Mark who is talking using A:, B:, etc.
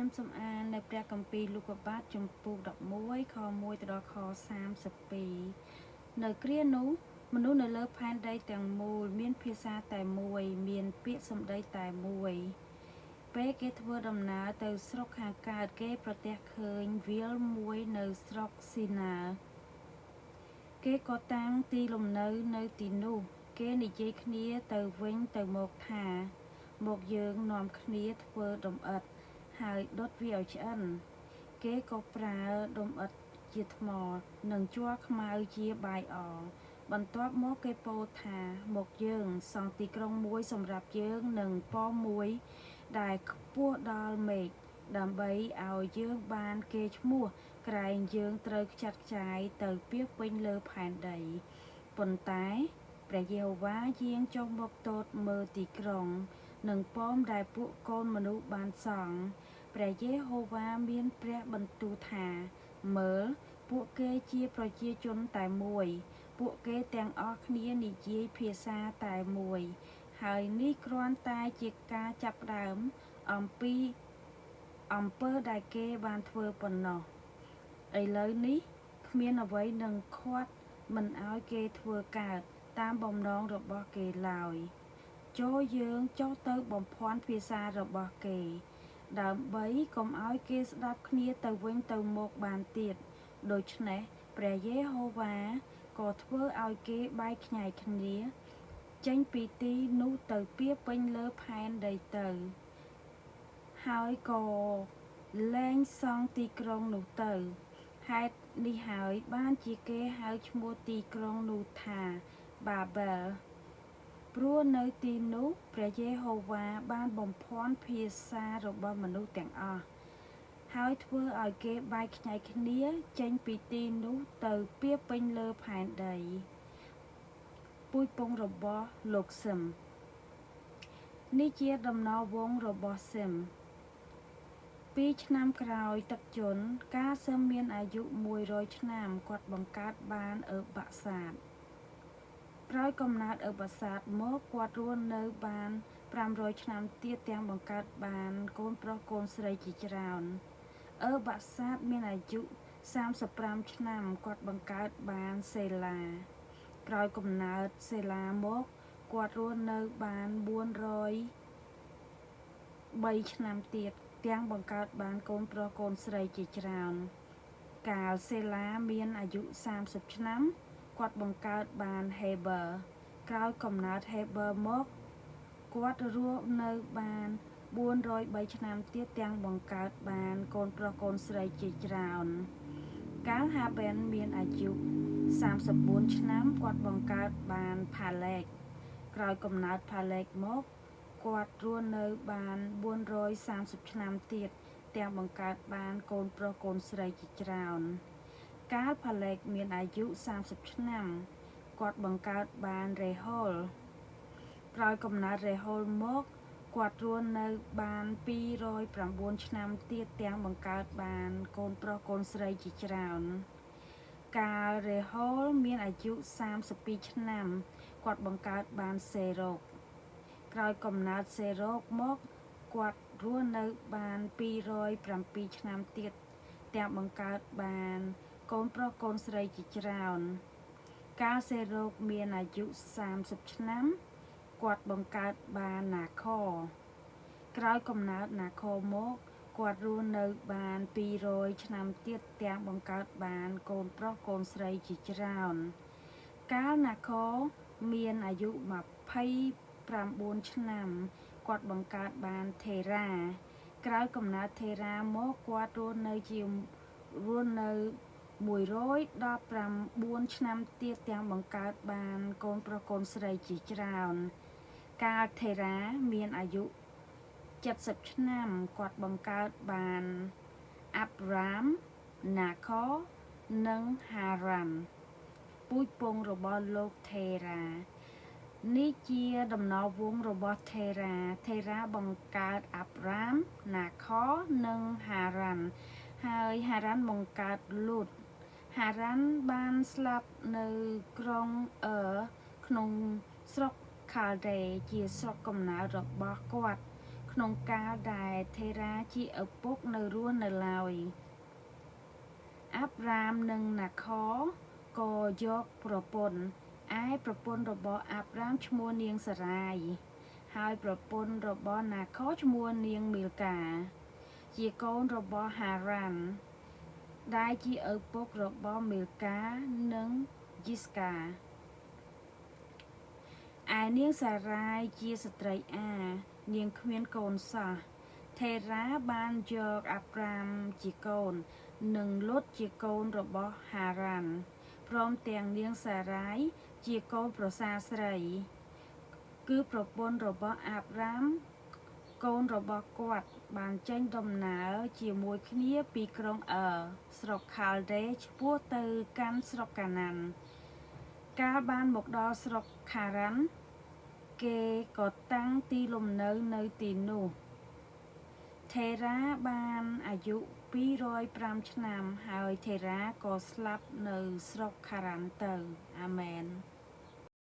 A: ខ្ញុំសូមអាននៅព្រះគម្ពីរលូកាបាតជំពូក11ខ1ទៅដល់ខ32នៅគ្រានោះមនុស្សនៅលើផែនដីទាំងមូលមានភាសាតែមួយមានពាក្យសម្ដីតែមួយពេលគេធ្វើដំណើរទៅស្រុកខាងកើតគេប្រទះឃើញវាលមួយនៅស្រុកស៊ីណាគេក៏តាំងទីលំនៅនៅទីនោះគេនិយាយគ្នាទៅវិញទៅមកថាមកយើងនាំគ្នាធ្វើដុំឥដ្ឋហើយដុតវាឲ្យឆ្អិនគេក៏ប្រើដុំឥដ្ឋជាថ្មនិងជ័រខ្មៅជាបាយអបន្ទាប់មកគេពោលថាមកយើងសង់ទីក្រុងមួយសម្រាប់យើងនិងប៉មមួយដែលខ្ពស់ដល់មេឃដើម្បីឲ្យយើងបានគេឈ្មោះក្រែងយើងត្រូវខ្ចាត់ខ្ចាយទៅពាសពេញលើផែនដីប៉ុន្តែព្រះយេហូវ៉ាយាងចុះមកទតមើលទីក្រុងនិងប៉មដែលពួកកូនមនុស្សបានសង់ព្រះយេហូវ៉ាមានព្រះបន្ទូលថាមើលពួកគេជាប្រជាជនតែមួយពួកគេទាំងអស់គ្នានិយាយភាសាតែមួយហើយនេះគ្រាន់តែជាការចាប់ផ្ដើមអំពើដែលគេបានធ្វើប៉ុណ្ណោះឥឡូវនេះគ្មានអ្វីនឹងខាត់មិនឲ្យគេធ្វើកើតតាមបំណងរបស់គេឡើយចូលយើងចុះទៅបំភាន់ភាសារបស់គេដើម្បីកុំឲ្យគេស្ដាប់គ្នាទៅវិញទៅមកបានទៀតដូច្នេះព្រះយេហូវ៉ាក៏ធ្វើឲ្យគេបែកខ្ញែកគ្នាចេញពីទីនោះទៅពាសពេញលើផែនដីទៅហើយក៏លែងសង់ទីក្រុងនោះទៅហេតុនេះហើយបានជាគេហៅឈ្មោះទីក្រុងនោះថាបាបែលព្រោះនៅទីនោះព្រះយេហូវ៉ាបានបំភាន់ភាសារបស់មនុស្សទាំងអស់ហើយធ្វើឲ្យគេបែកខ្ញែកគ្នាចេញពីទីនោះទៅពាសពេញលើផែនដីពូជពងរបស់លោកសឹមនេះជាដំណរវង្សរបស់សឹម2ឆ្នាំក្រោយទឹកជន់កាលសឹមមានអាយុ100ឆ្នាំគាត់បង្កើតបានបាក់សាតក្រោយកំណើតបាក់សាតមកគាត់រស់នៅបាន500ឆ្នាំទៀតទាំងបង្កើតបានកូនប្រុសកូនស្រីជាច្រើនបាក់សាតមានអាយុ35ឆ្នាំគាត់បង្កើតបានសេឡាក្រោយកំណើតសេឡាមកគាត់រស់នៅបាន403ឆ្នាំទៀតទាំងបង្កើតបានកូនប្រុសកូនស្រីជាច្រើនកាលសេឡាមានអាយុ30ឆ្នាំគាត់បង្កើតបានហេបឺក្រោយកំណើតហេបឺមកគាត់រស់នៅបាន403ឆ្នាំទៀតទាំងបង្កើតបានកូនប្រុសកូនស្រីជាច្រើនកាលហាបេនមានអាយុ34ឆ្នាំគាត់បង្កើតបានផាឡេកក្រោយកំណើតផាឡេកមកគាត់រស់នៅបាន430ឆ្នាំទៀតទាំងបង្កើតបានកូនប្រុសកូនស្រីជាច្រើនកាលផាឡេកមានអាយុ30ឆ្នាំគាត់បង្កើតបានរេហូលក្រោយកំណើតរេហូលមកគាត់រស់នៅបាន209ឆ្នាំទៀតទាំងបង្កើតបានកូនប្រុសកូនស្រីជាច្រើនកាលរេហូលមានអាយុ32ឆ្នាំគាត់បង្កើតបានសេរ៉ូកក្រោយកំណើតសេរ៉ូកមកគាត់រស់នៅបាន207ឆ្នាំទៀតទាំងបង្កើតបានកូនប្រុសកូនស្រីជាច្រើនកាលសេរ៉ូកមានអាយុ30ឆ្នាំគាត់បង្កើតបានណាខក្រោយកំណើតណាខមកគាត់រស់នៅបាន200ឆ្នាំទៀតទាំងបង្កើតបានកូនប្រុសកូនស្រីជាច្រើនកាលណាខមានអាយុ29ឆ្នាំគាត់បង្កើតបានថេរ៉ាក្រោយកំណើតថេរ៉ាមកគាត់រស់នៅ119ឆ្នាំទៀតទាំងបង្កើតបានកូនប្រុសកូនស្រីជាច្រើនកាលថេរ៉ាមានអាយុ70ឆ្នាំគាត់បង្កើតបានអាប់រ៉ាមណាខនិងហារ៉ាន់ពូជពងរបស់លោកថេរ៉ានេះជាដំណរវង្សរបស់ថេរ៉ាបង្កើតអាប់រ៉ាមណាខនិងហារ៉ាន់ហើយហារ៉ាន់បង្កើតលូតហារ៉ាន់បានស្លាប់នៅក្រុងក្នុងស្រុកខាល់ដេជាស្រុកកំណើតរបស់គាត់ ក្នុងកាលដែលថេរាជាឪពុកនៅរស់នៅឡើយអាប់រ៉ាមនិងណាខរក៏យកប្រពន្ធឯប្រពន្ធរបស់អាប់រ៉ាមឈ្មោះនាងសារាយហើយប្រពន្ធរបស់ណាខរឈ្មោះនាងមីលកាជាកូនរបស់ហារ៉ាន់ដែលជាឪពុករបស់មីលកានិងយីស្កាឯនាងសារាយជាស្ត្រីនាងគ្មានកូនសោះថេរ៉ាបានយកអាប់រ៉ាមជាកូននិងលុតជាកូនរបស់ហារ៉ាន់ព្រមទាំងនាងសារាយជាកូនប្រសារស្រីគឺប្រពន្ធរបស់អាប់រ៉ាមកូនរបស់គាត់បានចេញដំណើរជាមួយគ្នាពីក្រុងស្រុកខាល់ដេឆ្ពោះទៅកាន់ស្រុកកាណានកាលបានមកដល់ស្រុកខារ៉ាន់គេក៏តាំងទីលំនៅនៅទីនោះថេរ៉ាបានអាយុ205ឆ្នាំហើយថេរ៉ាក៏ស្លាប់នៅស្រុកខារ៉ាន់ទៅអាមែន